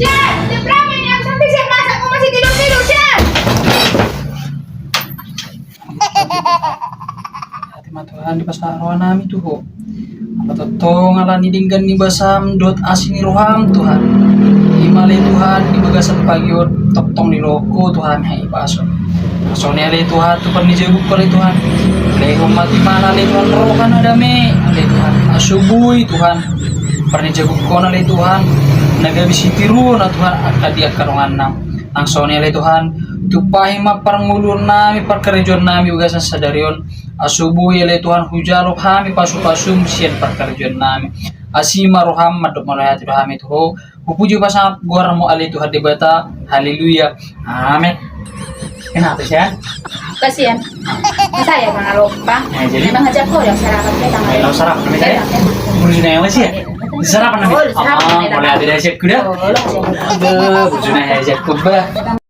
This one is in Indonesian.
Sian, jam berapa ini? Aku sampai siap masak, kau masih tidur-tidur, Sian. Hati Tuhan di pasar nami tuh ho. Apa totong ala nidinggan ni basam dot asini roham Tuhan. Imale Tuhan di bagasan pagiot totong ni loko Tuhan hai baso. Soalnya le Tuhan tu perni jebuk kali Tuhan. Le mati mana le Tuhan rohan ada me le Tuhan. Asubui Tuhan. Perni jebuk kona le Tuhan. Naga bisi tiru na Tuhan akadi akarongan nam. Ang soalnya le Tuhan tupahi maparngulur nami parkarejon nami bagasan sadarion. Asubuhi le Tuhan hujalo kami pasu-pasum sian parkarejon nami. Asima roham madok malayati rohami tuho. Pupuji pasang gua mo ali Tuhan debata. Haleluya. Amin. Kenapa sih ya? Kasihan. Saya pernah lupa. Nah, jadi- Memang ngajak kau yang sarapan kita. Ayo sarap kami saya. Burjuna yang masih ya? Sarapan kami. Oh, sarapan. Mulai ada siap kuda. Oh, lah, siap. Aduh, burjuna yang siap kuda.